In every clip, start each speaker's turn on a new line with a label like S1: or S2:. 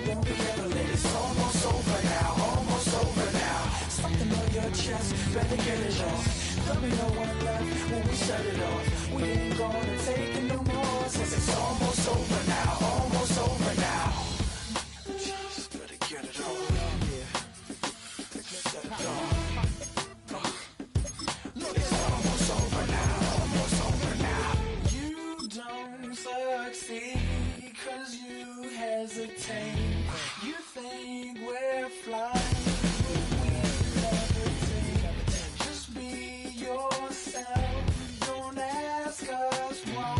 S1: won't be ever lit. It's almost over now, almost over now. Something on your chest, better get it off. There'll be no one left when we shut it off. We ain't gonna take it no more, since it's almost over now, almost over now. Just better get it off. Yeah, shut it off. It's almost over now, almost over now. You don't succeed 'cause you hesitate. You think we're flying, we levitate. Just be yourself, don't ask us why.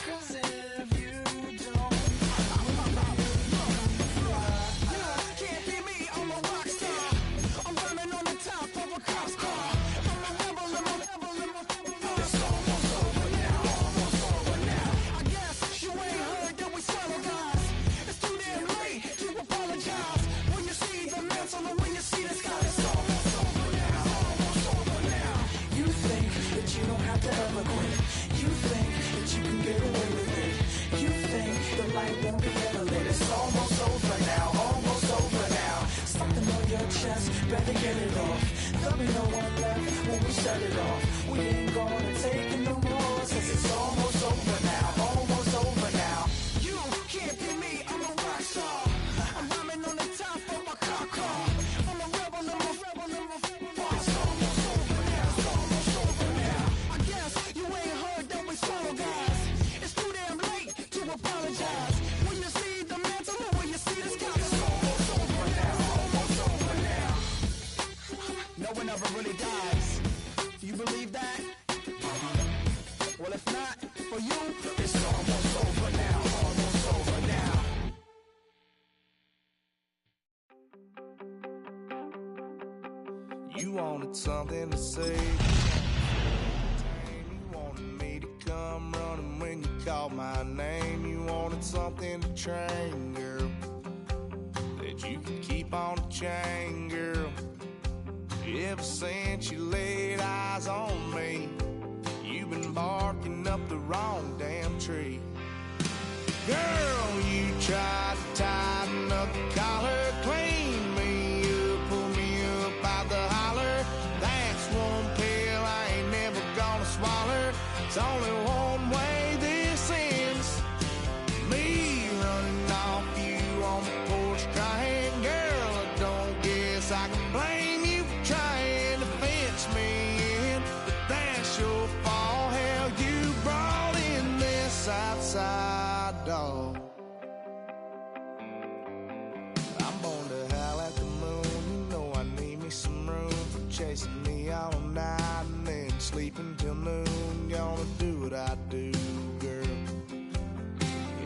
S1: 'Cause if you don't, can't be me, I'm a rock star. I'm running on the top of a cop's car. I'm a rebel, I'm a rebel, I'm a rebel. It's almost over now, almost over now. I guess you ain't heard that we swallow guys. It's too damn late to apologize. When you see the mantle and when you see the sky, it's almost over now, almost over now. You think that you don't have to ever quit. You think that you can get away with it. You think the light won't be ever lit. It's almost over now, almost over now. Something on your chest, better get it off. There'll be no one left when we shut it off. We ain't gonna take it no more, since it's almost over now, almost over now. You can't be me, I'm a rock star. I'm rhyming on the top of my car. I'm a rebel, I'm a rebel, I'm a rebel. It's almost over now, it's almost over now. I guess you ain't heard that we swallow guys. It's too damn late to apologize. When you see the mantle or when you see the sky, it's almost over now, almost over now. No one ever really dies. You believe that? Well, if not, for you, it's almost over now, almost over now.
S2: You wanted something to say. You wanted me to come running when you called my name. You wanted something to train, girl, that you could keep on the chain, girl. Ever since you laid eyes on me, you've been barking up the wrong damn tree. Girl, you tried to tighten up the collar, clean me up, pull me up out the holler. That's one pill I ain't never gonna swallow. It's only one way this ends. Me running off you on the porch crying. Girl, I don't guess I can blame you for trying to fence me in, but that's your fault. Hell, you brought in this outside dog. I'm born to howl at the moon. You know I need me some room for chasing me all night and then sleeping till noon. Gonna do what I do, girl.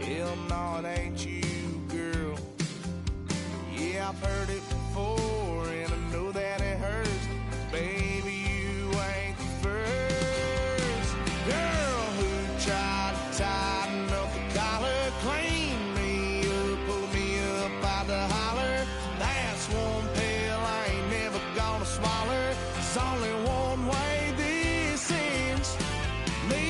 S2: Hell no, it ain't you, girl. Yeah, I've heard it before and I know that it hurts. Baby, you ain't the first girl who tried to tighten up the collar, clean me up, pull me up out the holler. That's one pill I ain't never gonna swallow. It's only one way this ends. Me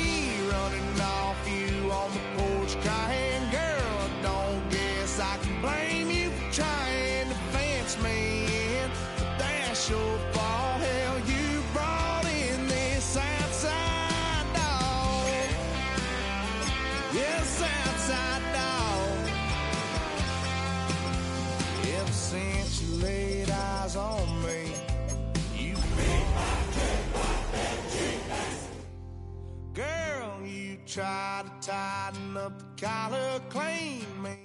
S2: running off you on the porch crying. Girl, I don't guess I can blame you for trying to fence me in, but that's your fault. Hell, you brought in this outside dog. Yes, outside dog. Ever since you laid eyes on me, you girl, you tried to tighten up the collar, clean me.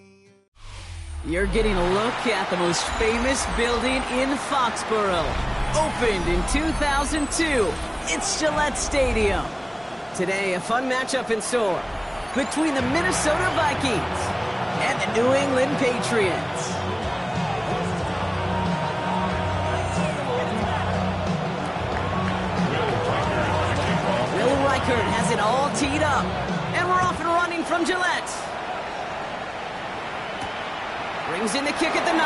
S3: You're getting a look at the most famous building in Foxborough. Opened in 2002, it's Gillette Stadium. Today, a fun matchup in store between the Minnesota Vikings and the New England Patriots. Will Reichert has it all teed up, and we're off and running from Gillette. Brings in the kick at the 9.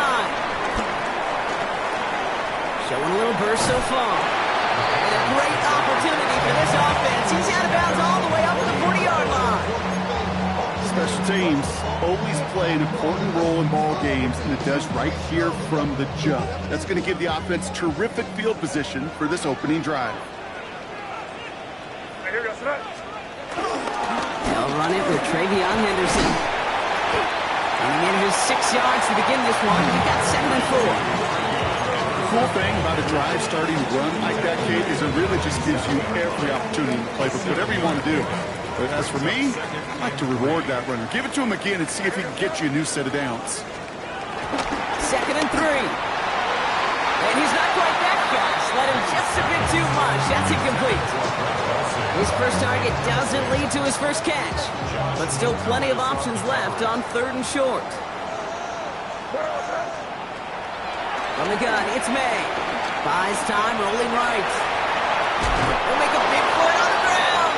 S3: Showing a little burst so far. And a great opportunity for this offense. He's out of bounds all the way up to the 40-yard line.
S2: Special
S4: teams always play an important role in ball games, and it does right here from the jump. That's going to give the offense terrific field position for this opening drive.
S3: They'll run it with Travion Henderson. Running in his 6 yards to begin this one. He got 7 and 4.
S4: The cool thing about a drive starting to run like that, Kate, is it really just gives you every opportunity to play with whatever you want to do. But as for me, I like to reward that runner. Give it to him again and see if he can get you a new set of downs.
S3: 2nd and 3. And he's not quite that fast. Let him just a bit too much. That's incomplete. His first target doesn't lead to his first catch. But still plenty of options left on 3rd and short. From the gun, it's May. Buys time, rolling right. He'll make a big play on the ground.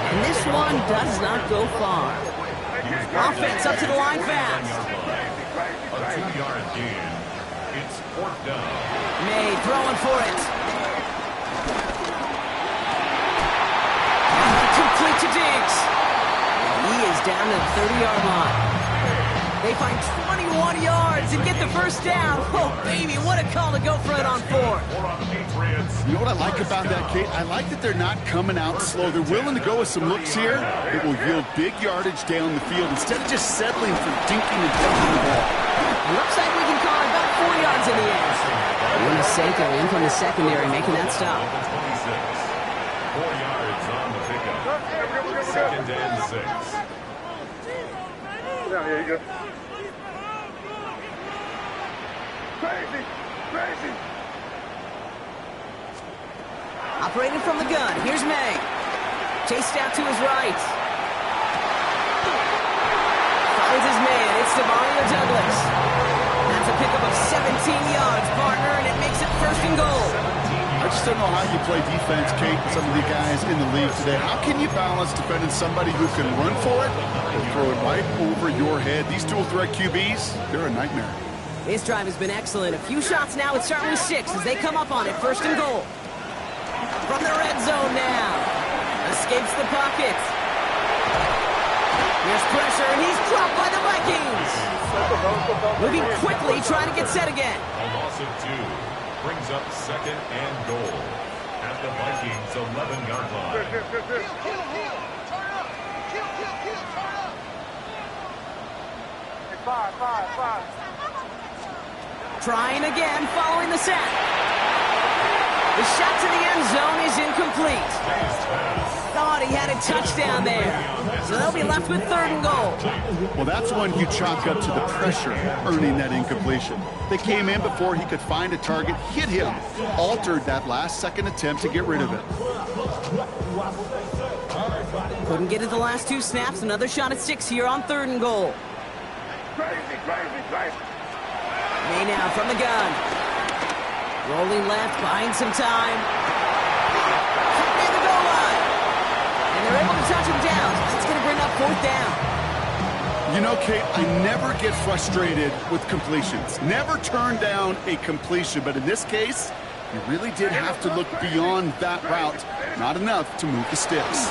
S3: And this one does not go far. Offense up to the line fast.
S5: A 2-yard gain. It's 4th down.
S3: May throwing for it. Complete to Diggs. He is down to the 30-yard line. They find 21 yards and get the first down. Oh, baby, what a call to go for it on 4th.
S4: You know what I like about that, Kate? I like that they're not coming out slow. They're willing to go with some looks here that will yield big yardage down the field instead of just settling for dinking and dunking the ball.
S3: Looks like we can call it about 4 yards in the end. Winneseco in from the secondary making that stop.
S5: 4 yards on the pickup. 2nd and 6.
S6: Yeah, here you go. Crazy, crazy.
S3: Operating from the gun, here's May. Chased out to his right. Finds his man, it's Demario Douglas. That's a pickup of 17 yards, partner, and it makes it 1st and goal.
S4: I just don't know how you play defense, Kate, with some of the guys in the league today. How can you balance defending somebody who can run for it or throw it right over your head? These dual threat QBs, they're a nightmare.
S3: This drive has been excellent. A few shots now. It's starting with 6 as they come up on it. 1st and goal. From the red zone now. Escapes the pocket. Here's pressure, and he's dropped by the Vikings. Moving quickly, trying to get set again.
S5: A loss of 2 brings up 2nd and goal at the Vikings' 11-yard line.
S6: Five.
S3: Trying again, following the sack. The shot to the end zone is incomplete. Thought he had a touchdown there. So they'll be left with 3rd and goal.
S4: Well, that's when you chalk up to the pressure earning that incompletion. They came in before he could find a target, hit him, altered that last-second attempt to get rid of it.
S3: Couldn't get it the last 2 snaps. Another shot at 6 here on 3rd and goal.
S6: Crazy.
S3: May now from the gun. Rolling left, buying some time. Near the goal line. And they're able to touch him down. That's going to bring up 4th down.
S4: You know, Kate, I never get frustrated with completions. Never turn down a completion. But in this case, you really did have to look beyond that route. Not enough to move the sticks.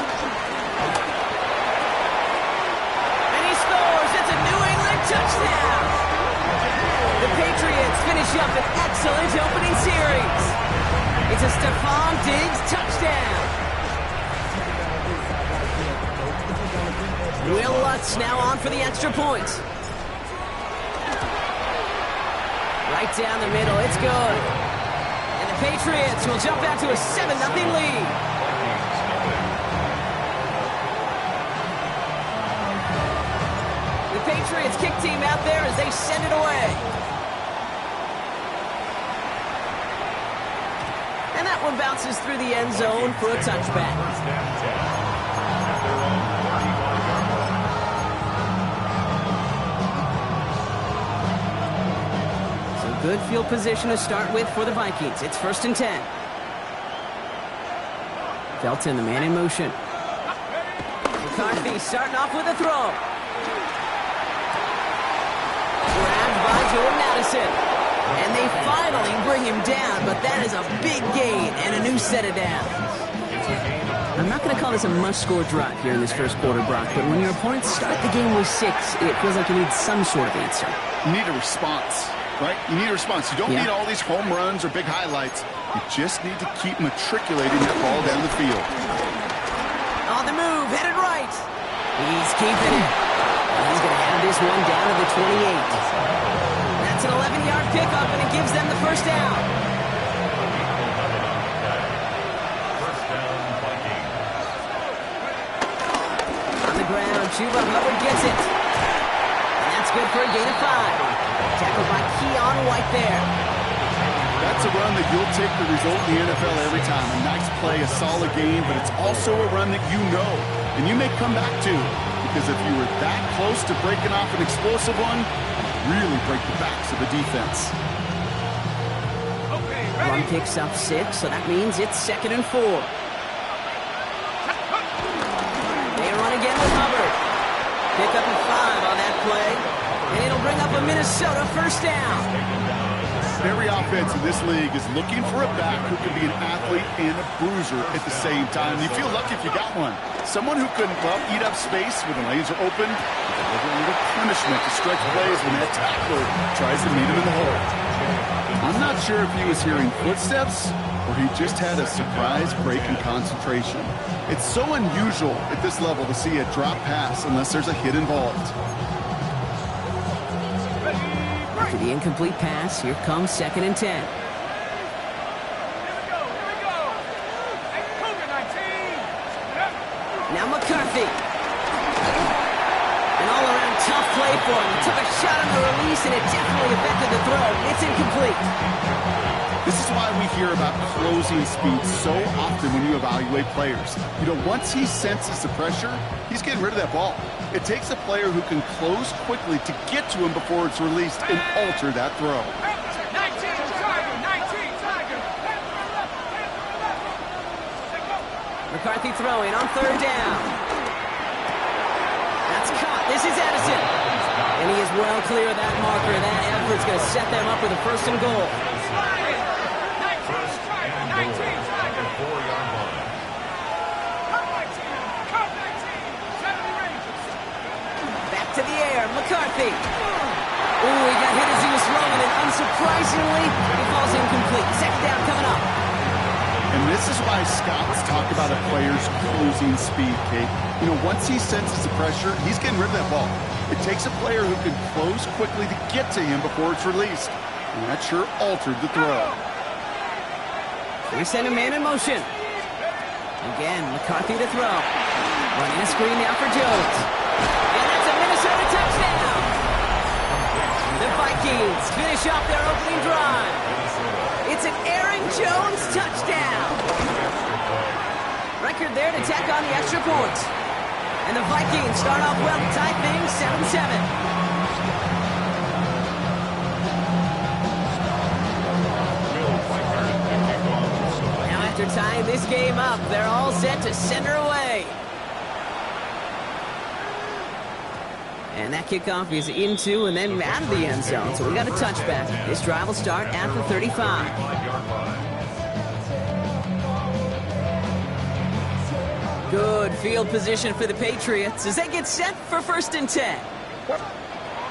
S3: And he scores. It's a New England touchdown. The Patriots finish up an excellent opening series. It's a Stephon Diggs touchdown. Will Lutz now on for the extra point. Right down the middle, it's good. And the Patriots will jump out to a 7-0 lead. The Patriots kick team out there as they send it away. And that one bounces through the end zone for a touchback. So good field position to start with for the Vikings. It's 1st and 10. Felton, the man in motion. McCarthy starting off with a throw. Grabbed by Jordan Addison. And they finally bring him down, but that is a big gain and a new set of downs.
S5: It's a gain of
S3: I'm not going to call this a must-score drive here in this first quarter, Brock, but when your opponents start the game with 6, it feels like you need some sort of answer.
S4: You need a response, right? You need a response. You don't need all these home runs or big highlights. You just need to keep matriculating that ball down the field.
S3: On the move, headed right. He's keeping it. He's going to have this one down to the 28. That's an 11-yard pickup, and it gives them the first down. Ground, Chuba Hubbard gets it. And that's good for a gain of 5. Tackled by Keon White there.
S4: That's a run that you'll take the result in the NFL every time. A nice play, a solid game, but it's also a run that you know, and you may come back to, because if you were that close to breaking off an explosive one, you really break the backs of the defense.
S3: Run picks up 6, so that means it's 2nd and 4. Again with Hubbard. Pick up a 5 on that play. And it'll bring up a Minnesota first down.
S4: Every offense in this league is looking for a back who can be an athlete and a bruiser at the same time. You feel lucky if you got one. Someone who can eat up space when the lanes are open, with a little punishment to stretch plays when that tackler tries to meet him in the hole. I'm not sure if he was hearing footsteps or he just had a surprise break in concentration. It's so unusual at this level to see a drop pass unless there's a hit involved.
S3: After the incomplete pass, here comes 2nd and 10. Now McCarthy. An all-around tough play for him. He took a shot on the release, and it definitely affected the throw. It's incomplete.
S4: This is why we hear about closing speed so often when you evaluate players. You know, once he senses the pressure, he's getting rid of that ball. It takes a player who can close quickly to get to him before it's released and alter that throw.
S1: 19, Tiger.
S3: McCarthy throwing on 3rd down. That's caught. This is Edison. And he is well clear of that marker. That effort's going to set them up with a 1st and goal. Back to the air, McCarthy. Ooh, he got hit as he was throwing, and unsurprisingly, he falls incomplete. 2nd down coming up.
S4: And this is why scouts talk about a player's closing speed, Kate. You know, once he senses the pressure, he's getting rid of that ball. It takes a player who can close quickly to get to him before it's released. And that sure altered the throw.
S3: We send a man in motion. Again, McCarthy to throw. Running a screen now for Jones. And that's a Minnesota touchdown. The Vikings finish off their opening drive. It's an Aaron Jones touchdown. Record there to tack on the extra point. And the Vikings start off well to tie things 7-7. After tying this game up, they're all set to send her away. And that kickoff is into and then out of the end zone. So we got a touchback. This drive will start at the 35. Good field position for the Patriots as they get set for 1st and 10.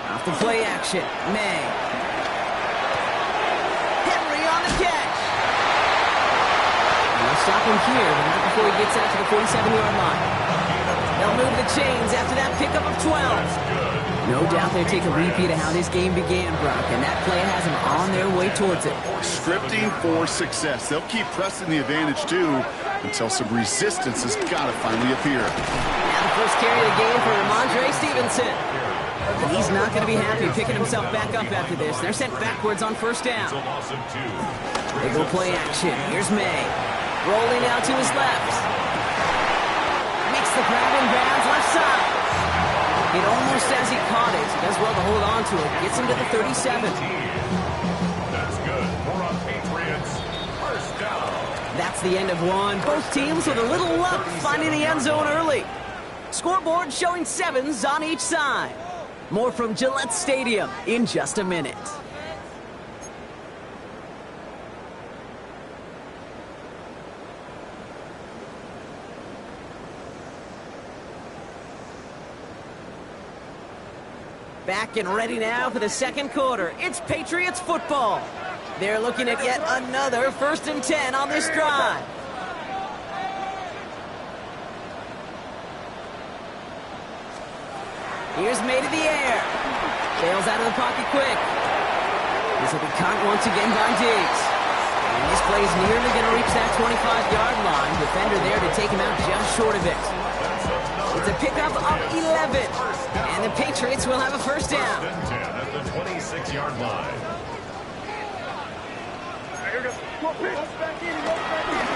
S3: Off the play action, May. Henry on the catch. Stop him here, but not before he gets out to the 47-yard line. They'll move the chains after that pickup of 12. No doubt they take a repeat of how this game began, Brock, and that play has them on their way towards it.
S4: Scripting for success. They'll keep pressing the advantage, too, until some resistance has got to finally appear.
S3: Now the first carry of the game for Ramondre Stevenson. And he's not going to be happy picking himself back up after this. They're sent backwards on 1st down. They go play action. Here's May. Rolling out to his left. Makes the grab in bounds left side. It almost as he caught it. Does well to hold on to it. Gets him to the 37.
S5: That's good for a Patriots first down.
S3: That's the end of one. Both teams with a little luck finding the end zone early. Scoreboard showing 7s on each side. More from Gillette Stadium in just a minute. Back and ready now for the second quarter. It's Patriots football. They're looking at yet another 1st and 10 on this drive. Here's made in the air. Sails out of the pocket quick. This will be caught once again by Diggs. And this play is nearly going to reach that 25-yard line. Defender there to take him out just short of it. It's a pickup of 11. And the Patriots will have a first down.
S5: 1st and 10 at the 26-yard line.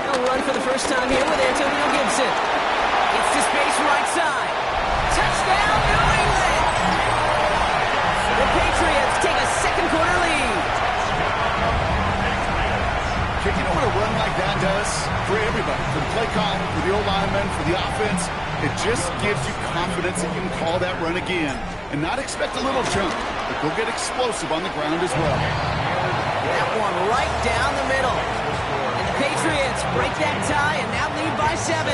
S3: A run for the first time here with Antonio Gibson. It's to space right side. Touchdown, New England! The Patriots take a second quarter lead.
S4: You know what a run like that does for everybody, for the play call, for the O-lineman, for the offense? It just gives you confidence that you can call that run again and not expect a little jump, but go get explosive on the ground as well.
S3: That one right down the middle. And the Patriots break that tie and now lead by 7.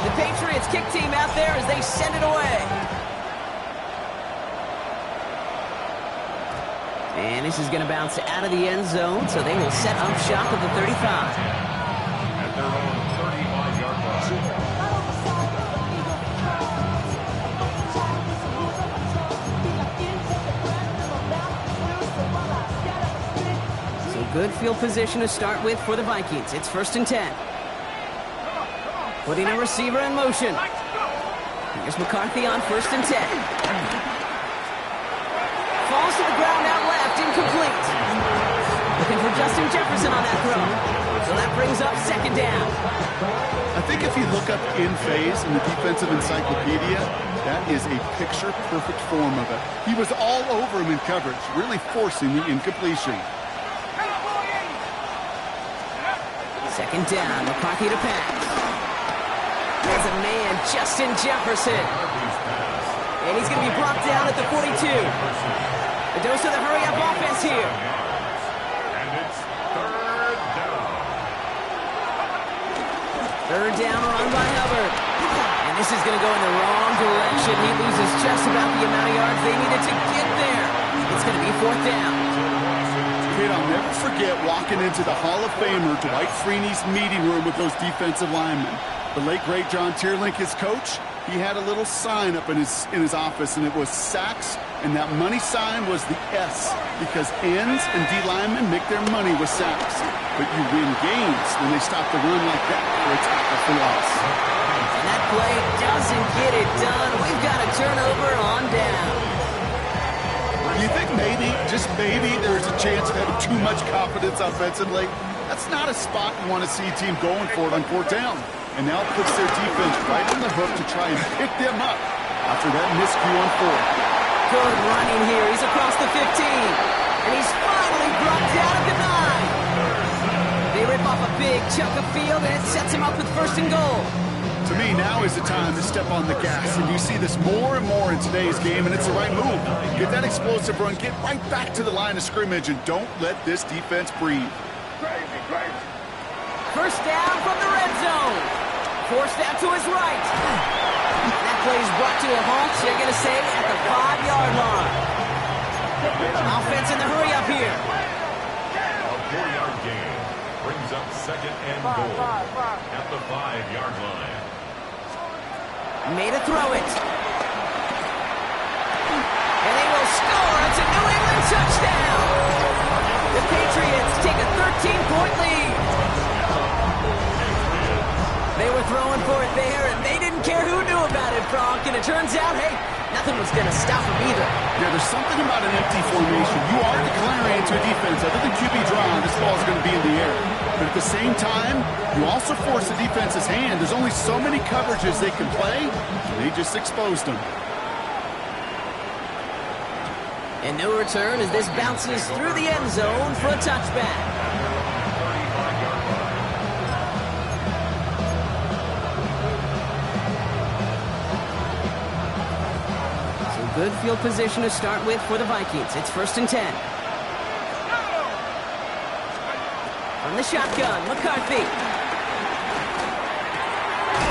S3: The Patriots kick team out there as they send it away. And this is going to bounce out of the end zone, so they will set up shop at the 35.
S5: At their own 35-yard line.
S3: So good field position to start with for the Vikings. It's 1st and 10. Putting a receiver in motion. Here's McCarthy on 1st and 10. Falls to the ground out left, incomplete. Looking for Justin Jefferson on that throw. So that brings up 2nd down.
S4: I think if you look up in phase in the defensive encyclopedia, that is a picture-perfect form of it. He was all over him in coverage, really forcing the incompletion.
S3: 2nd down, McCarthy to pass. There's a man, Justin Jefferson. And he's going to be brought down at the 42. A dose of the hurry-up offense here.
S5: And it's 3rd down.
S3: 3rd down run by Hubbard. And this is going to go in the wrong direction. He loses just about the amount of yards they needed to get there. It's going to be 4th down.
S4: Kid, I'll never forget walking into the Hall of Famer Dwight Freeney's meeting room with those defensive linemen. The late, great John Tierlink, his coach, he had a little sign up in his office, and it was sacks, and that money sign was the S, because ends and D linemen make their money with sacks. But you win games when they stop the run like that for a tackle for loss.
S3: And that play doesn't get it done. We've got a turnover on down.
S4: Do you think maybe, just maybe, there's a chance of having too much confidence offensively? That's not a spot you want to see a team going for it on 4th down. And now puts their defense right on the hook to try and pick them up after that miscue on 4th.
S3: Good running here. He's across the 15. And he's finally brought down at the 9. They rip off a big chunk of field, and it sets him up with 1st and goal.
S4: To me, now is the time to step on the gas. And you see this more and more in today's game, and it's the right move. Get that explosive run, get right back to the line of scrimmage, and don't let this defense breathe.
S6: Crazy, crazy.
S3: 1st down from the red zone. Forced out to his right. That play is brought to a halt, they're going to say, at the 5-yard line. Offense in the hurry up here.
S5: A 4-yard gain brings up 2nd and goal at the 5-yard line.
S3: Made a throw it. And they will score. It's a New England touchdown. The Patriots take a 13-point lead. They were throwing for it there, and they didn't care who knew about it, Bronk. And it turns out, hey, nothing was going to stop them either.
S4: Yeah, there's something about an empty formation. You are declaring to a defense, other than QB draw, this ball is going to be in the air. But at the same time, you also force the defense's hand. There's only so many coverages they can play, and they just exposed them.
S3: And no return as this bounces through the end zone for a touchback. Good field position to start with for the Vikings. It's 1st and 10. From the shotgun, McCarthy.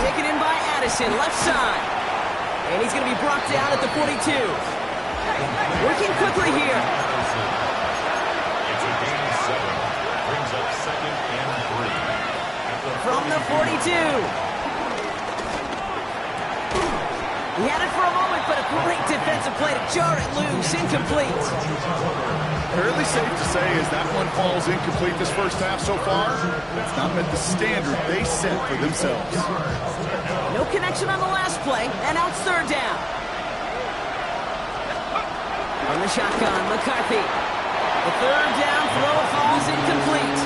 S3: Taken in by Addison, left side. And he's going to be brought down at the 42. Working quickly here.
S5: It's a gain of 7. Brings up 2nd and 3.
S3: From the 42. He had it for a moment, but a great defensive play to jar it loose. Incomplete.
S4: Fairly safe to say as that one falls incomplete this first half so far, it's not met the standard they set for themselves.
S3: No connection on the last play, and out 3rd down. From the shotgun, McCarthy. The 3rd down throw falls incomplete.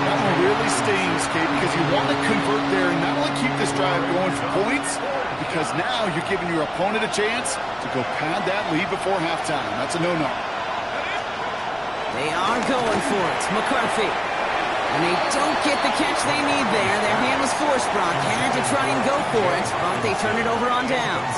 S4: That one really stings, Kate, because you want to convert there and not only keep this drive going for points, because now you're giving your opponent a chance to go pad that lead before halftime. That's a no-no.
S3: They are going for it. McCarthy. And they don't get the catch they need there. Their hand was forced, Brock. Had to try and go for it, but they turn it over on downs.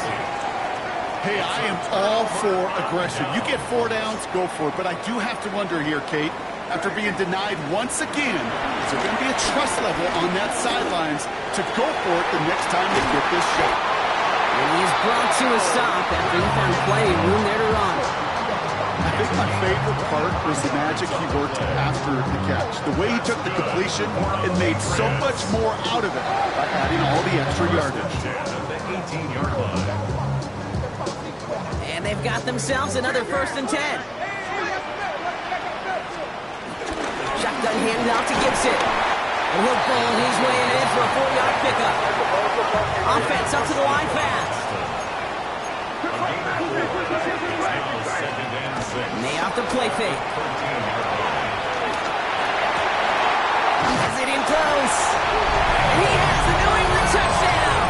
S4: Hey, I am all for aggression. You get 4 downs, go for it. But I do have to wonder here, Kate, after being denied once again, is there going to be a trust level on that sidelines to go for it the next time they get this shot?
S3: And he's brought to a stop after he found plenty of room there to run.
S4: I think my favorite part was the magic he worked after the catch. The way he took the completion and made so much more out of it by adding all the extra yardage.
S5: The 18-yard line.
S3: And they've got themselves another 1st and 10. Shotgun handed out to Gibson. And he'll bowl his way in for a 4-yard pickup. Offense up to the line fast. And they have to play fake. Has it in close. And he has the New England touchdown.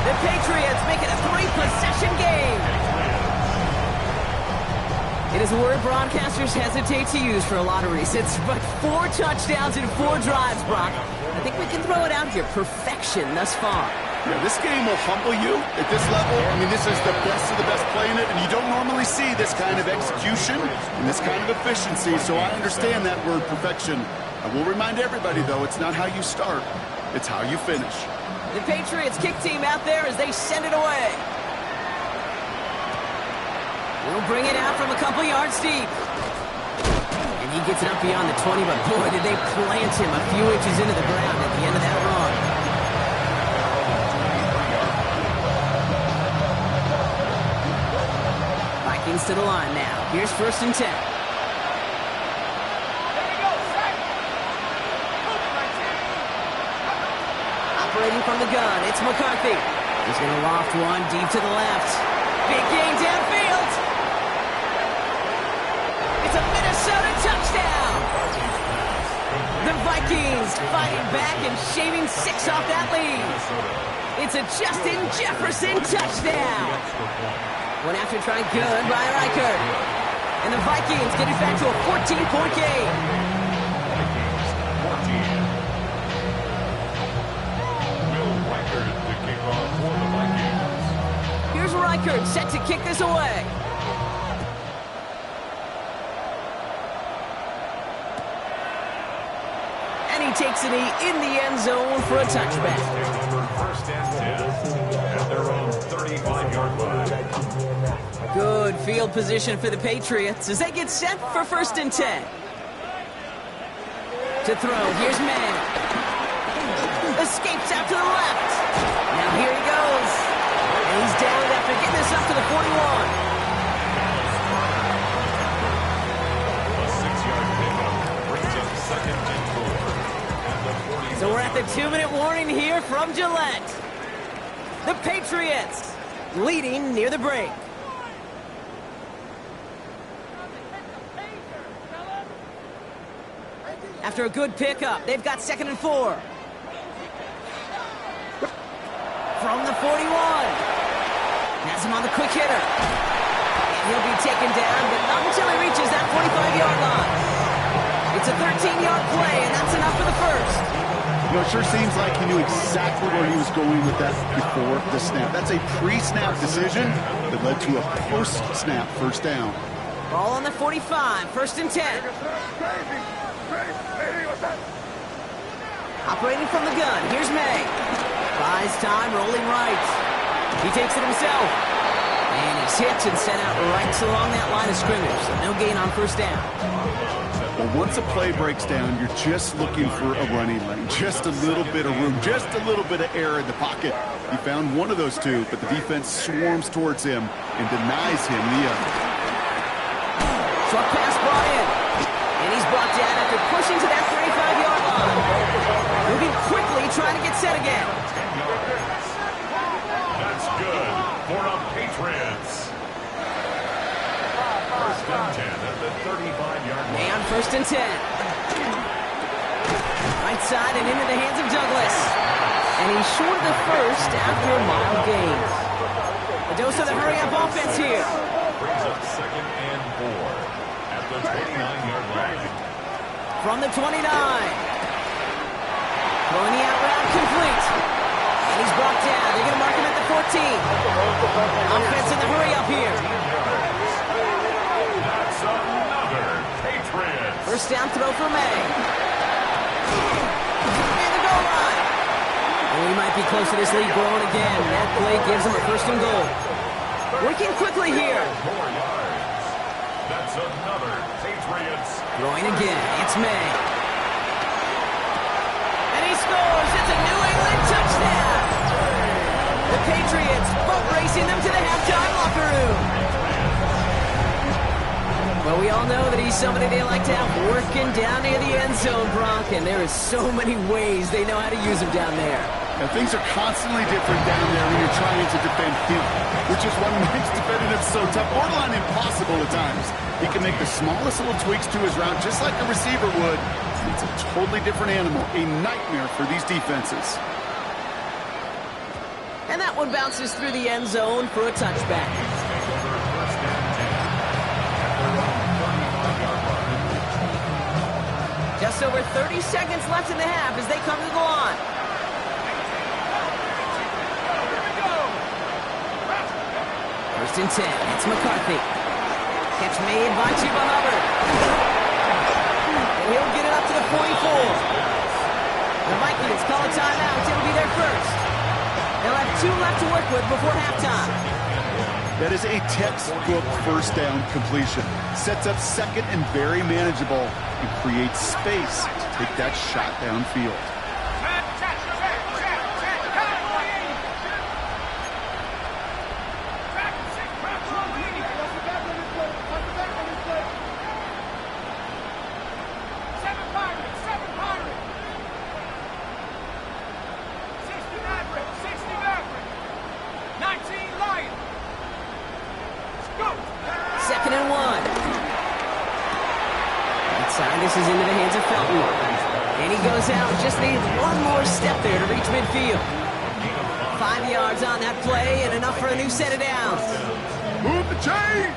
S3: The Patriots make it a 3-possession game. It is a word broadcasters hesitate to use for a lot of reasons, but 4 touchdowns in 4 drives, Brock. I think we can throw it out here. Perfection thus far.
S4: Yeah, this game will humble you at this level. I mean, this is the best of the best playing it, and you don't normally see this kind of execution and this kind of efficiency, so I understand that word perfection. I will remind everybody, though, it's not how you start, it's how you finish.
S3: The Patriots kick team out there as they send it away. We'll bring it out from a couple yards deep. And he gets it up beyond the 20, but boy, did they plant him a few inches into the ground at the end of that run. Vikings to the line now. Here's 1st and 10. Operating from the gun, it's McCarthy. He's going to loft one deep to the left. Big gain downfield. It's a Minnesota touchdown. The Vikings fighting back and shaving 6 off that lead. It's a Justin Jefferson touchdown. One after try good by Reichert. And the Vikings get it back to a 14-point game. Here's Reichert set to kick this away. And he takes it in the end zone for a touchback.
S5: 1st and 10 at their own 35-yard line.
S3: Good field position for the Patriots as they get set for 1st and 10. To throw, here's Manning. Escapes out to the left. Now here he goes. And he's down after getting this up to the 41.
S5: A 6-yard pickup brings up 2nd and 4 at the 40.
S3: So we're at the 2-minute warning here from Gillette. The Patriots leading near the break. After a good pickup, they've got 2nd and 4. From the 41. Has him on the quick hitter. And he'll be taken down, but not until he reaches that 45-yard line. It's a 13-yard play, and that's enough for the 1st.
S4: You know, it sure seems like he knew exactly where he was going with that before the snap. That's a pre-snap decision that led to a post-snap 1st down.
S3: Ball on the 45, 1st and 10. Operating from the gun, here's May. Buys time, rolling right. He takes it himself. And he's hit and sent out right along that line of scrimmage. So no gain on first down.
S4: Well, once a play breaks down, you're just looking for a running lane. Just a little bit of room, just a little bit of air in the pocket. He found one of those two, but the defense swarms towards him and denies him the other.
S3: Short pass brought in. And he's brought down after pushing to that 35-yard line. Moving quickly, trying to get set again.
S5: That's good for the Patriots. First and 10 at the 35-yard line.
S3: And first and 10. Right side and into the hands of Douglas. And he's short of the first after a mild gain. A dose of the hurry-up offense here.
S5: Brings up second and 4 at the 29-yard line.
S3: From the 29. Throwing the out route complete. And he's brought down. They're going to mark him at the 14. Offense in the hurry-up here.
S5: That's another Patriots.
S3: First down throw for May. And the goal line. And we might be close to this lead growing again. That play gives him a first and goal. Working quickly here.
S5: 4 yards. That's another Patriots.
S3: Throwing again. It's May. And he scores. It's a New England touchdown. The Patriots boat racing them to the halftime locker room. Well, we all know that he's somebody they like to have working down near the end zone, Brock, and there is so many ways they know how to use him down there.
S4: Now, things are constantly different down there when you're trying to defend him, which is what makes defending him so tough, borderline impossible at times. He can make the smallest little tweaks to his route, just like a receiver would. It's a totally different animal, a nightmare for these defenses.
S3: And that one bounces through the end zone for a touchback. Just over 30 seconds left in the half as they come to the line. First and 10. It's McCarthy. Catch made by Chuba Hubbard. And he'll get it up to the 44. The Vikings call a timeout. It'll be their first. They'll have 2 left to work with before halftime.
S4: That is a textbook first down completion. Sets up second and very manageable and creates space to take that shot downfield.
S3: Second and 1. Outside, this is into the hands of Felton. And he goes out. Just needs one more step there to reach midfield. 5 yards on that play and enough for a new set of downs.
S4: Move the chains!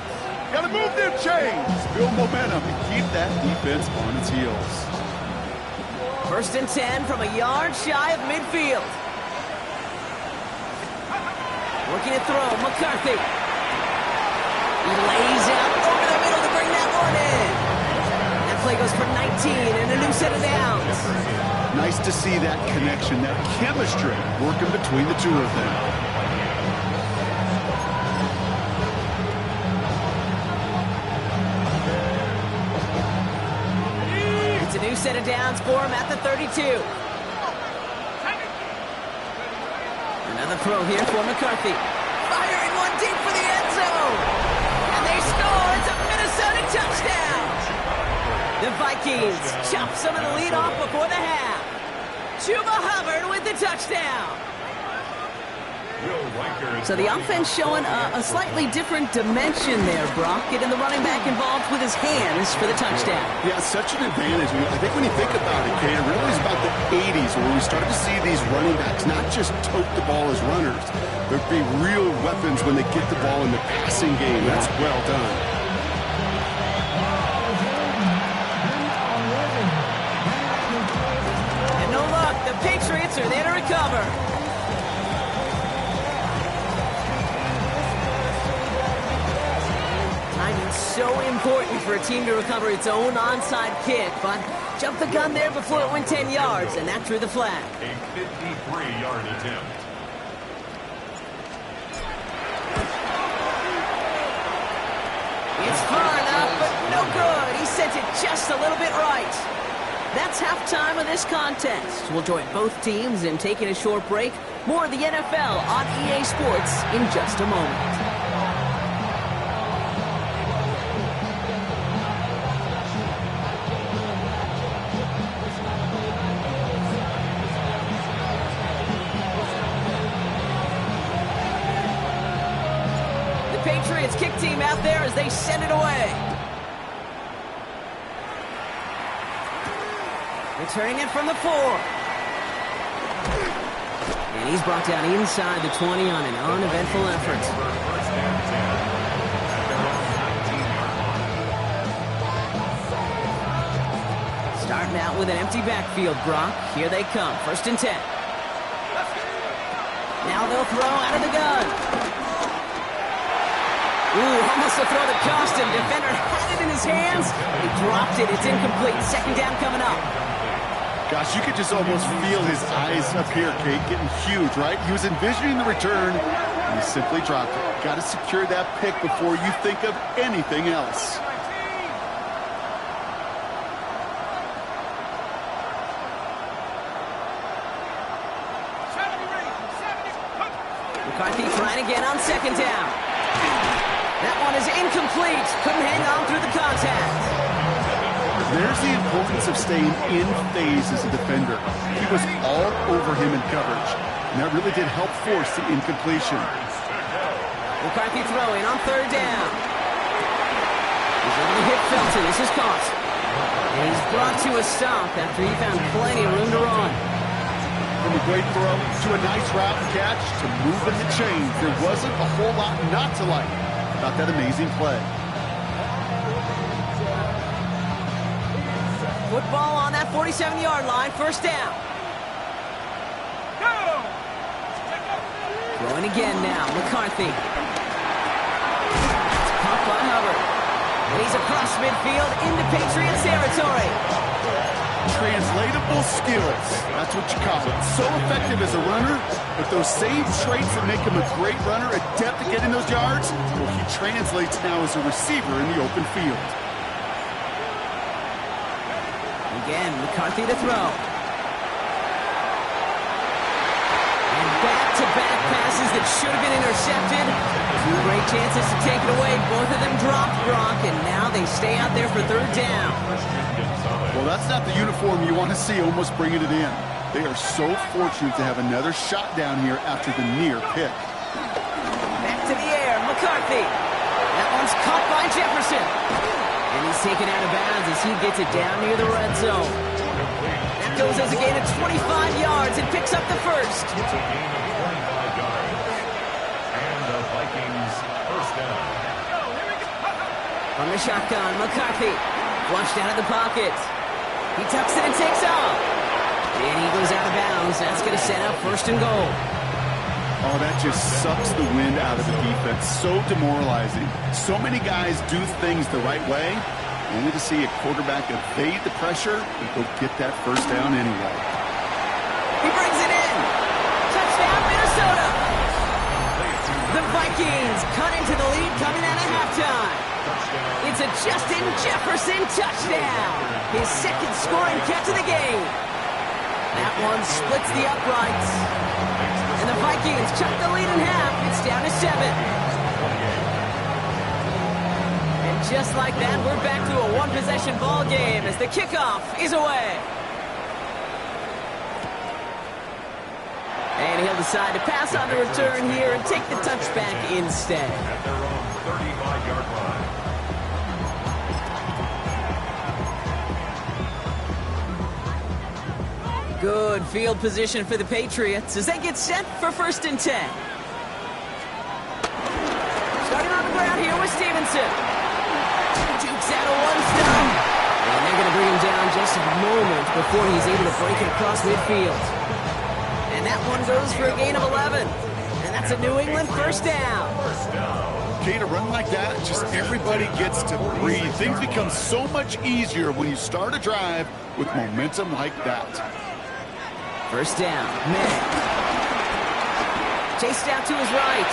S4: Gotta move them chains! Build momentum and keep that defense on its heels.
S3: First and 10 from a yard shy of midfield. Working a throw, McCarthy. He lays out over the middle to bring that one in. That play goes for 19 and a new set of downs.
S4: Nice to see that connection, that chemistry working between the two of them.
S3: It's a new set of downs for him at the 32. Another throw here for McCarthy. Firing one deep for the end zone. And they score. It's a Minnesota touchdown. The Vikings chop some of the lead off before the half. Chuba Hubbard with the touchdown. So the offense showing a slightly different dimension there, Brock. Getting the running back involved with his hands for the touchdown.
S4: Yeah, such an advantage. I think when you think about it, Kate, it really is about the 80s where we started to see these running backs not just tote the ball as runners. There'd be real weapons when they get the ball in the passing game. That's well done.
S3: And no luck. The Patriots are there to recover. Timing's so important for a team to recover its own onside kick, but jumped the gun there before it went 10 yards, and that drew the flag.
S5: A 53-yard attempt.
S3: It's far enough, but no good. He sent it just a little bit right. That's halftime of this contest. We'll join both teams in taking a short break. More of the NFL on EA Sports in just a moment. The Patriots kick team out there as they send it away. Returning it from the 4. And he's brought down inside the 20 on an uneventful effort.
S5: First and 10 at their own 19-yard line.
S3: Starting out with an empty backfield, Brock. Here they come. First and 10. Now they'll throw out of the gun. Ooh, almost a throw that cost him. Defender had it in his hands. He dropped it. It's incomplete. Second down coming up.
S4: Gosh, you could just almost feel his eyes up here, Kate, getting huge, right? He was envisioning the return, and he simply dropped it. Got to secure that pick before you think of anything else.
S3: McCarthy trying again on second down. That one is incomplete. Couldn't hang on through the contact.
S4: There's the importance of staying in phase as a defender. He was all over him in coverage, and that really did help force the incompletion.
S3: McCarthy throwing on third down. He's able to hit Felton. This is caught. And he's brought to a stop after he found plenty of room to run.
S4: From a great throw to a nice route and catch to moving the chains, there wasn't a whole lot not to like about that amazing play.
S3: Football on that 47-yard line, first down. Throwing again now, McCarthy. It's caught by Hubbard. And he's across midfield into Patriots territory.
S4: Translatable skills, that's what you call it. So effective as a runner, but those same traits that make him a great runner, adept at getting those yards, well, he translates now as a receiver in the open field.
S3: Again, McCarthy to throw. And back-to-back passes that should have been intercepted. Two great chances to take it away. Both of them dropped, Brock, and now they stay out there for third down.
S4: Well, that's not the uniform you want to see almost bringing it in. They are so fortunate to have another shot down here after the near pick.
S3: Back to the air, McCarthy. That one's caught by Jefferson. And he's taken out of bounds as he gets it down near the red zone. That goes as a gain of 25 yards and picks up the first.
S5: It's a gain of 25 yards. And the Vikings first down.
S3: From the shotgun, McCarthy flushed out of the pocket. He tucks it and takes off. And he goes out of bounds. That's going to set up first and goal.
S4: Oh, that just sucks the wind out of the defense. So demoralizing. So many guys do things the right way, only to see a quarterback evade the pressure and go get that first down anyway.
S3: He brings it in. Touchdown, Minnesota. The Vikings cut into the lead coming out of halftime. It's a Justin Jefferson touchdown. His second scoring catch of the game. That one splits the uprights. And the Vikings cut the lead in half. It's down to 7. And just like that, we're back to a one-possession ball game as the kickoff is away. And he'll decide to pass on the return here and take the touchback instead.
S5: At their own 35-yard line.
S3: Good field position for the Patriots as they get set for first and 10. Starting on the ground here with Stevenson. Jukes out of one stop. And they're going to bring him down just a moment before he's able to break it across midfield. And that one goes for a gain of 11. And that's a New England first down.
S4: Okay, to run like that, just everybody gets to breathe. Things become so much easier when you start a drive with momentum like that.
S3: First down, May. Chased out to his right.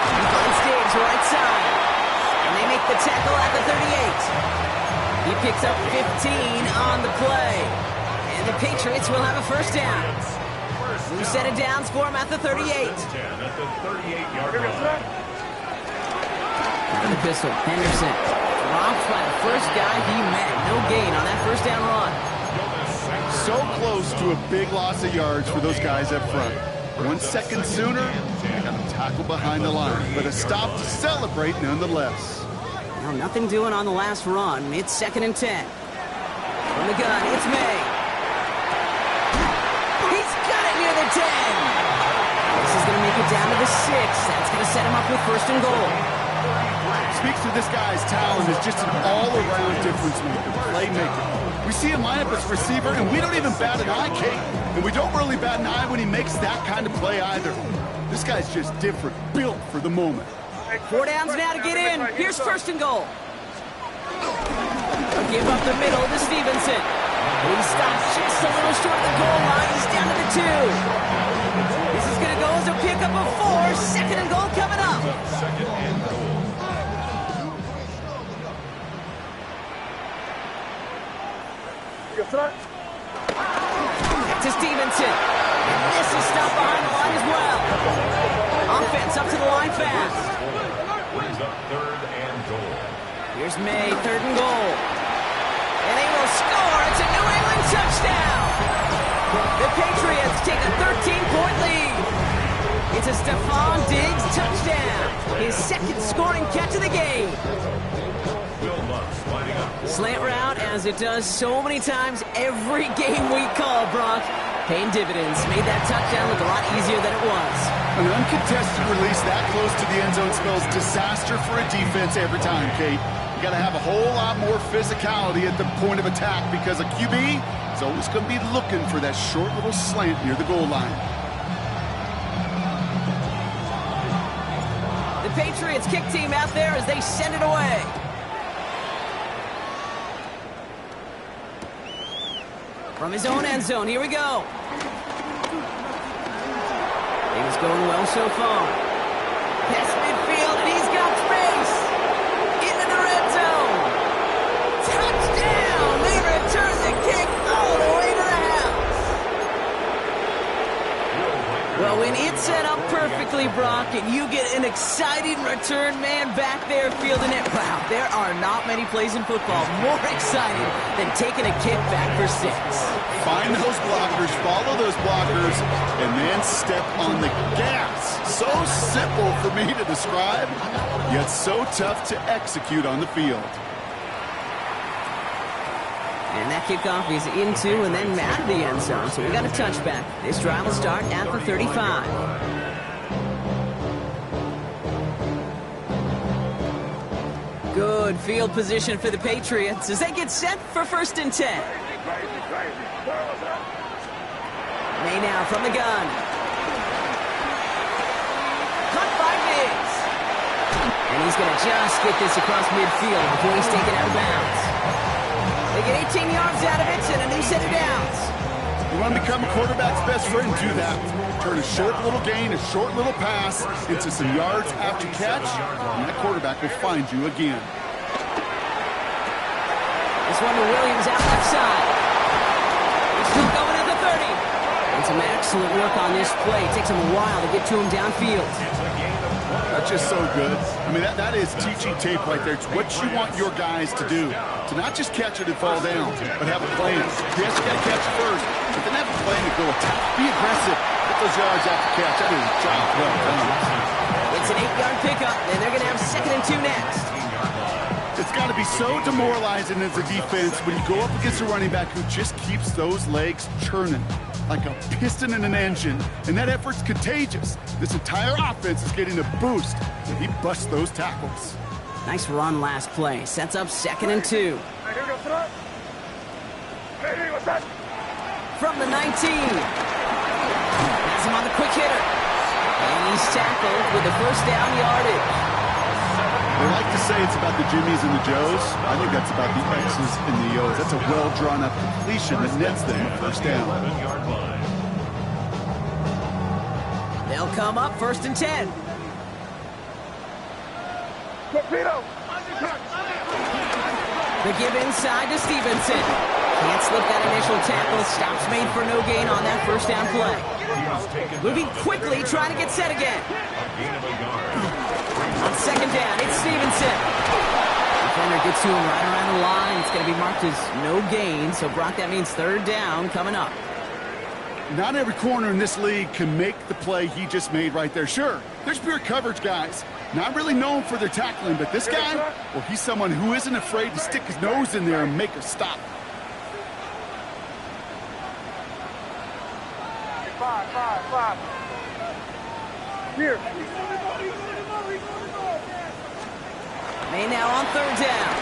S3: He finds Diggs right side. And they make the tackle at the 38. He picks up 15 on the play. And the Patriots will have a first down. New set of downs for him at the 38.
S5: At the 38-yard line.
S3: For the pistol, Henderson dropped by the first guy he met. No gain on that first down run.
S4: So close to a big loss of yards for those guys up front. 1 second sooner, they got a tackle behind the line, but a stop to celebrate nonetheless.
S3: Well, nothing doing on the last run. It's 2nd and 10. From the gun, it's May. He's got it near the 10. This is going to make it down to the 6. That's going to set him up with 1st and goal.
S4: Speaks to this guy's talent as just an all-around difference maker, playmaker. We see him line up as receiver, and we don't even bat an eye, Kate. And we don't really bat an eye when he makes that kind of play either. This guy's just different, built for the moment.
S3: 4 downs now to get in. Here's 1st and goal. A give up the middle to Stevenson. He stops just a little short of the goal line. He's down to the 2. This is going to go as a pickup of 4. 2nd and goal coming up.
S5: 2nd and goal.
S3: To Stevenson. And this is stopped behind the line as well. Offense up to the line fast.
S5: Brings up 3rd and goal.
S3: Here's May, 3rd and goal. And they will score. It's a New England touchdown. The Patriots take a 13-point lead. It's a Stephon Diggs touchdown. His 2nd scoring catch of the game. Slant route, as it does so many times every game we call, Brock. Paying dividends. Made that touchdown look a lot easier than it was.
S4: An uncontested release that close to the end zone spells disaster for a defense every time, Kate. You got to have a whole lot more physicality at the point of attack because a QB is always going to be looking for that short little slant near the goal line.
S3: The Patriots kick team out there as they send it away. From his own end zone, here we go. Things going well so far. Past midfield, and he's got space. Into the red zone. Touchdown! They return the kick all the way to the house. Well, when it's set up perfectly, Brock, and you get an exciting return man back there fielding it, wow, there are not many plays in football more exciting than taking a kick back for 6.
S4: Find those blockers, follow those blockers, and then step on the gas. So simple for me to describe, yet so tough to execute on the field.
S3: And that kickoff is into and then out of the end zone, so we got a touchback. This drive will start at the 35. Good field position for the Patriots as they get set for 1st and 10. May now from the gun. Caught by Diggs. And he's going to just get this across midfield before he's taken out of bounds. They get 18 yards out of it and a new set of downs.
S4: You want to become a quarterback's best friend, do that. Turn a short little gain, a short little pass into some yards after catch, and that quarterback will find you again.
S3: This one to Williams out left side. He's still going at the 30. And some excellent work on this play. It takes him a while to get to him downfield.
S4: That's just so good. I mean, that is teaching tape right there. It's what you want your guys to do. To not just catch it and fall down, but have a plan. Yes, you got to catch it first, but then have a plan to go attack. Be aggressive. Get those yards after catch. That is a job well done.
S3: It's an 8-yard pickup, and they're going to have 2nd and 2 next.
S4: It's got to be so demoralizing as a defense when you go up against a running back who just keeps those legs churning like a piston in an engine, and that effort's contagious. This entire offense is getting a boost when he busts those tackles.
S3: Nice run last play. Sets up 2nd and 2. From the 19. Has him on the quick hitter. And he's tackled with the first down yardage.
S4: They like to say it's about the Jimmies and the Joes. I think that's about the X's and the O's. That's a well-drawn-up completion that nets them a first down.
S3: They'll come up 1st and 10.
S6: Torpedo!
S3: The give inside to Stevenson. Can't slip that initial tackle. Stops made for no gain on that first down play. Moving quickly, trying to get set again. On second down, it's Stevenson. Defender gets to him right around the line. It's going to be marked as no gain. So, Brock, that means third down coming up.
S4: Not every corner in this league can make the play he just made right there. Sure, there's pure coverage guys. Not really known for their tackling, but this guy, well, he's someone who isn't afraid to stick his nose in there and make a stop.
S6: Five. Here.
S3: May now on third down.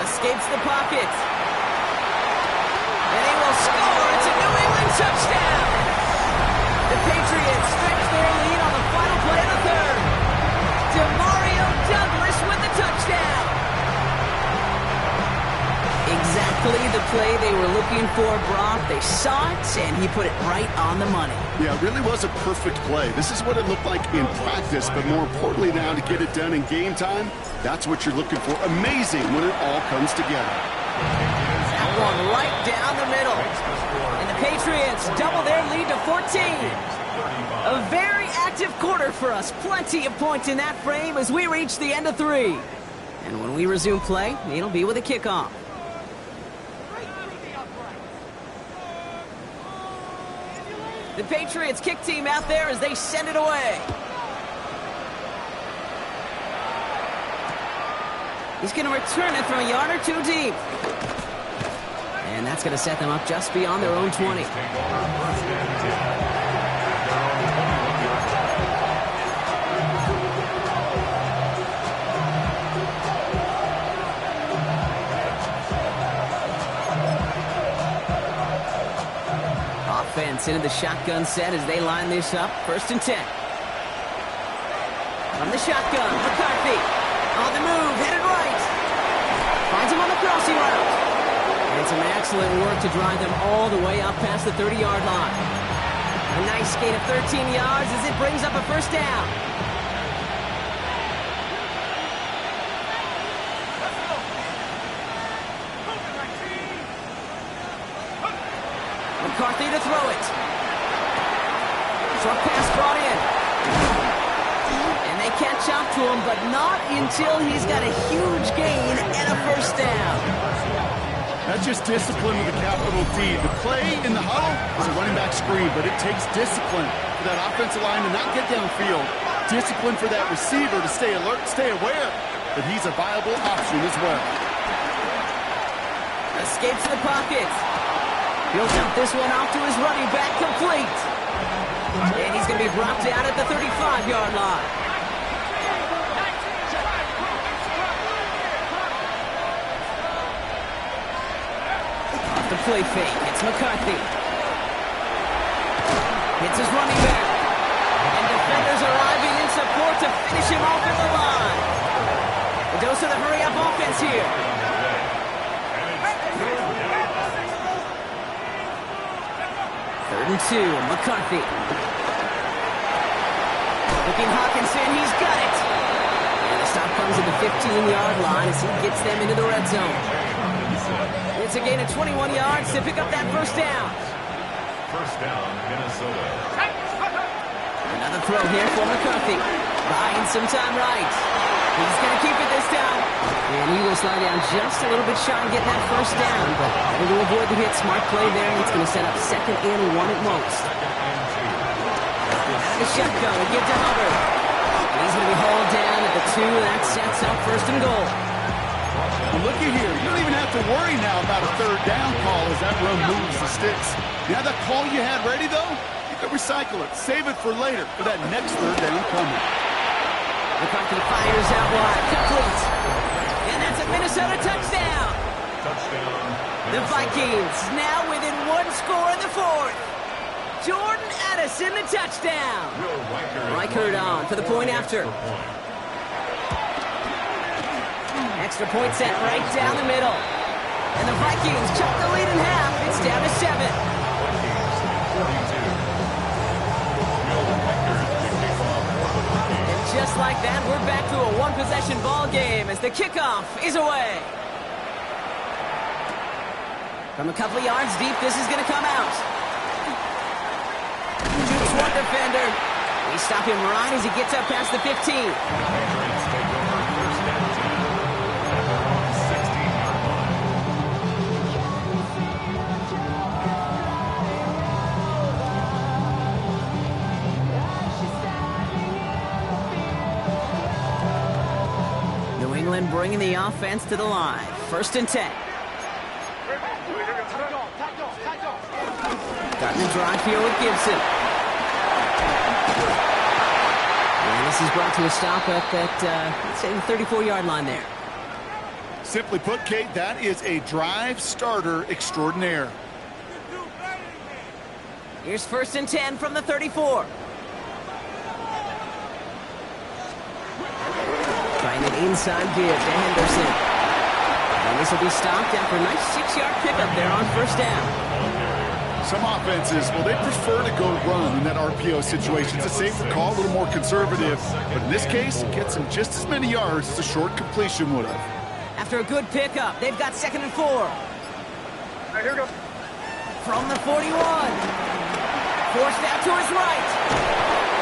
S3: Escapes the pocket. And he will score. It's a New England touchdown. The Patriots stretch their lead on the final play of the third. Demario Douglas with the touchdown. Exactly the play they were looking for, Brock. They saw it, and he put it right on the money.
S4: Yeah, it really was a perfect play. This is what it looked like in practice, but more importantly now to get it done in game time, that's what you're looking for. Amazing when it all comes together.
S3: That one right down the middle. And the Patriots double their lead to 14. A very active quarter for us. Plenty of points in that frame as we reach the end of 3. And when we resume play, it'll be with a kickoff. The Patriots kick team out there as they send it away. He's going to return it from a yard or two deep. And that's going to set them up just beyond their own 20. Offense into the shotgun set as they line this up. 1st and 10. From the shotgun, McCarthy. On the move, headed right. Finds him on the crossing route. And some excellent work to drive them all the way up past the 30-yard line. A nice gain of 13 yards as it brings up a first down. McCarthy to throw it. Short pass brought in. And they catch up to him, but not until he's got a huge gain and a first down.
S4: That's just discipline with a capital D. The play in the huddle is a running back screen, but it takes discipline for that offensive line to not get downfield. Discipline for that receiver to stay alert, stay aware that he's a viable option as well.
S3: Escapes the pocket. He'll dump this one off to his running back, complete. And he's going to be brought down at the 35-yard line. Off the play fake, it's McCarthy. Hits his running back. And defenders arriving in support to finish him off at the line. A dose of the hurry-up offense here. Third and 2, McCarthy. Looking Hawkinson, he's got it. And the stop comes at the 15-yard line as he gets them into the red zone. It's a gain of 21 yards to pick up that first down.
S5: First down, Minnesota.
S3: Another throw here for McCarthy. Buying some time right. He's going to keep it this time. And he will slide down just a little bit shy and get that first down. But able to avoid the hit. Smart play there. And it's going to set up 2nd and 1 at most. The shotgun will give to Hubbard. And he's going to be hauled down at the 2. And that sets up 1st and goal.
S4: And looky here, you don't even have to worry now about a third down call as that run moves the sticks. Now that call you had ready, though, you can recycle it. Save it for later for that next third down coming.
S3: McCarthy fires out wide, complete. And that's a Minnesota touchdown.
S5: Touchdown.
S3: The Vikings now within 1 score in the 4th. Jordan Addison, the touchdown. Reichert on for the point after. Extra point set right down the middle. And the Vikings chop the lead in half. It's down to 7. Just like that, we're back to a one-possession ball game as the kickoff is away. From a couple of yards deep, this is going to come out. Jukes one defender. We stop him right as he gets up past the 15.
S5: Patriots take over first and 10 at the wrong 16-yard line.
S3: New England bringing the offense to the line. First and 10. Starting to drive here with Gibson. And this is brought to a stop at that, let's say, the 34-yard line there.
S4: Simply put, Kate, that is a drive starter extraordinaire.
S3: Here's first and 10 from the 34. Trying it inside give to Henderson. And this will be stopped after a nice 6-yard pickup there on first down.
S4: Some offenses, well, they prefer to go run in that RPO situation. It's a safer call, a little more conservative. But in this case, it gets them just as many yards as a short completion would have.
S3: After a good pickup, they've got second and 4.
S6: Right, here we go.
S3: From the 41. Forced out to his right.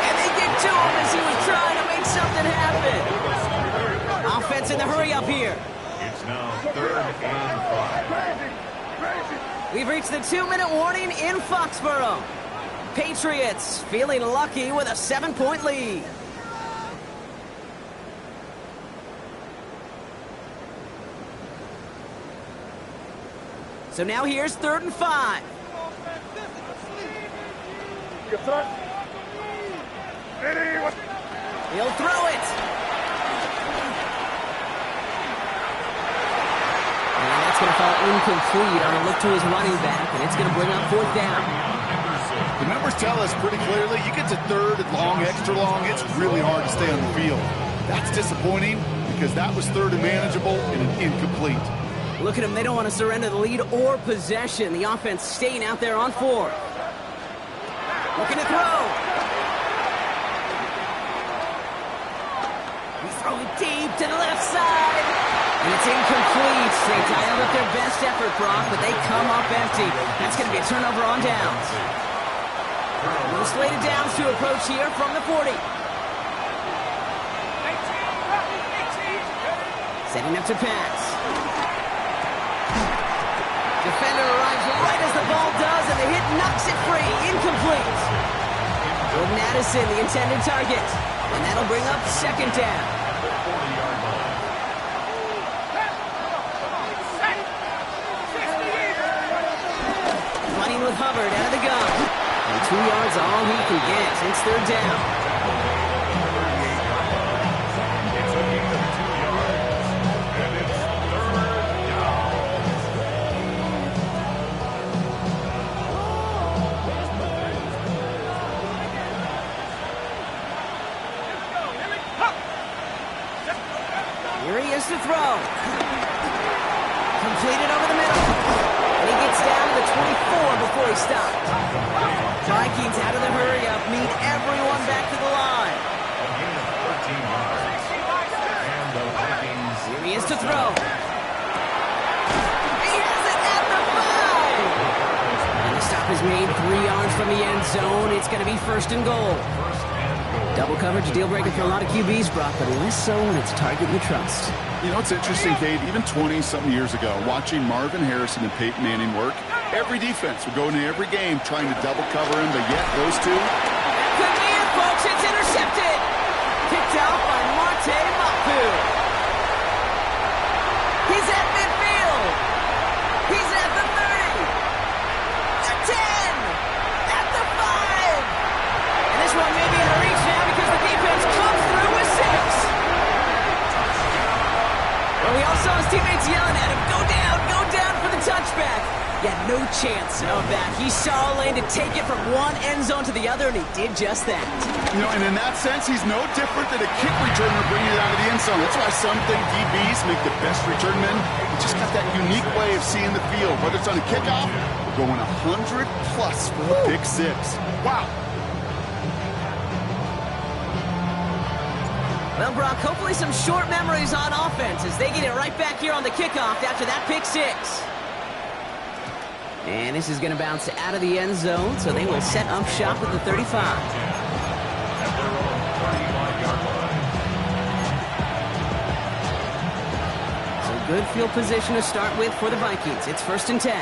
S3: And they get to him as he was trying to make something happen. Offense in the hurry up here.
S5: It's now 3rd and 5.
S3: We've reached the 2-minute warning in Foxborough. Patriots feeling lucky with a 7-point lead. So now here's 3rd and 5. He'll throw it. And that's going to fall incomplete on a look to his running back, and it's going to bring up 4th down.
S4: The numbers tell us pretty clearly, you get to 3rd and long, extra long, it's really hard to stay on the field. That's disappointing because that was 3rd and manageable and an incomplete.
S3: Look at them. They don't want to surrender the lead or possession. The offense staying out there on 4th. Looking to throw. He's throwing deep to the left side. And it's incomplete. They dialed up their best effort, Brock, but they come up empty. That's going to be a turnover on downs. Little slated downs to approach here from the 40. Setting up to pass. Defender arrives right as the ball does, and the hit knocks it free. Incomplete. Jordan Addison, the intended target. And that'll bring up 2nd down. Running with Hubbard out of the gun. And 2 yards all he can get. It's 3rd down.
S5: It's a gain of 2 yards. And it's 3rd down.
S3: Here he is to throw. Completed over the middle. And he gets down to the 24 before he stopped. Vikings out of the hurry up, meet everyone back to the line.
S5: A gain of 14 yards. And the Vikings.
S3: Here he is to throw. He has it at the 5. And the stop is made 3 yards from the end zone. It's going to be 1st and goal. Double coverage, a deal breaker for a lot of QBs, Brock, but less so when it's a target you trust.
S4: You know, it's interesting, Kate, even 20-something years ago, watching Marvin Harrison and Peyton Manning work, every defense would go into every game trying to double cover him, but yet those two...
S3: Could be it, folks. It's intercepted. Picked out by Marte Mapu. He's at midfield. He's at the 30. The 10. At the 5. And this one may be in the reach now because the defense comes through with 6. Well, we all saw his teammates yelling at him, go down for the touchback. Yeah, no chance of that. He saw a lane to take it from one end zone to the other, and he did just that.
S4: You know, and in that sense, he's no different than a kick returner bringing it out of the end zone. That's why some think DBs make the best return men. They just got that unique way of seeing the field. Whether it's on a kickoff or going 100-plus for a pick 6. Wow.
S3: Well, Well, Brock, hopefully some short memories on offense as they get it right back here on the kickoff after that pick six. And this is going to bounce out of the end zone, so they will set up shop at the 35.
S5: At their own 35-yard line.
S3: So good field position to start with for the Vikings. It's 1st and 10.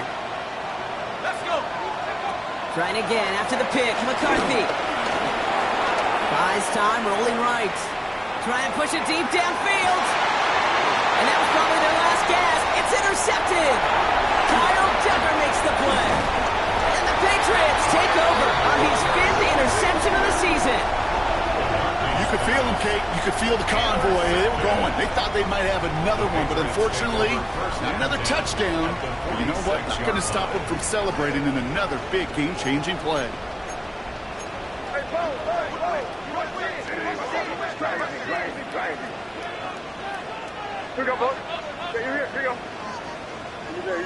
S1: Let's go.
S3: Trying again after the pick. McCarthy. Buys time, rolling right. Try and push it deep downfield. And that was probably their last gasp. It's intercepted. Kyle Decker makes the play. And the Patriots take over on his 5th interception of the season.
S4: You could feel them, Kate. You could feel the convoy. They were going. They thought they might have another one, but unfortunately, not another touchdown. But you know what? Not going to stop them from celebrating in another big game-changing play.
S6: Here we go, Buck. Yeah, you're here. Here you go. You there.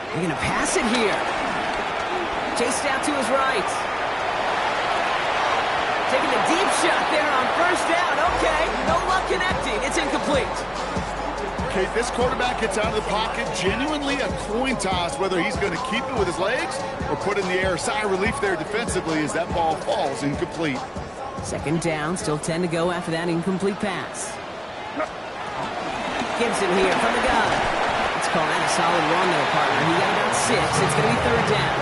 S3: They're going to pass it here. Chased out to his right. Taking a deep shot there on 1st down. Okay, no luck connecting. It's incomplete.
S4: Okay, this quarterback gets out of the pocket. Genuinely a coin toss whether he's going to keep it with his legs or put in the air. Sigh of relief there defensively as that ball falls incomplete.
S3: 2nd down, still 10 to go after that incomplete pass. Gibson here from the gun. Let's call that a solid run there, partner. He got about 6. It's going to be 3rd down.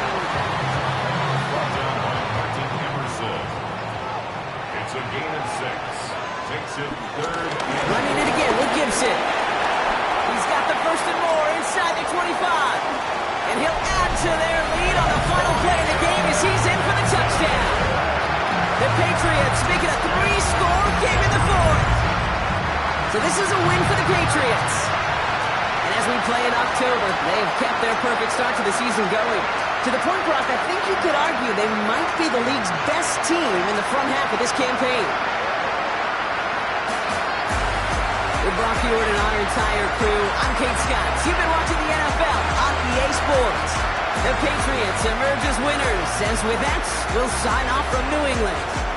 S5: Brought down by Martin Emerson. It's a gain of 6. Takes it 3rd and...
S3: Running it again with Gibson. He's got the 1st and more inside the 25. And he'll add to their lead on the final play of the game as he's in for the touchdown. The Patriots make it a 3-score game in the 4th. So this is a win for the Patriots. And as we play in October, they have kept their perfect start to the season going. To the point, Brock, I think you could argue they might be the league's best team in the front half of this campaign. With Brock Hewitt and our entire crew, I'm Kate Scott. You've been watching the NFL on EA Sports. The Patriots emerge as winners, as with that, we'll sign off from New England.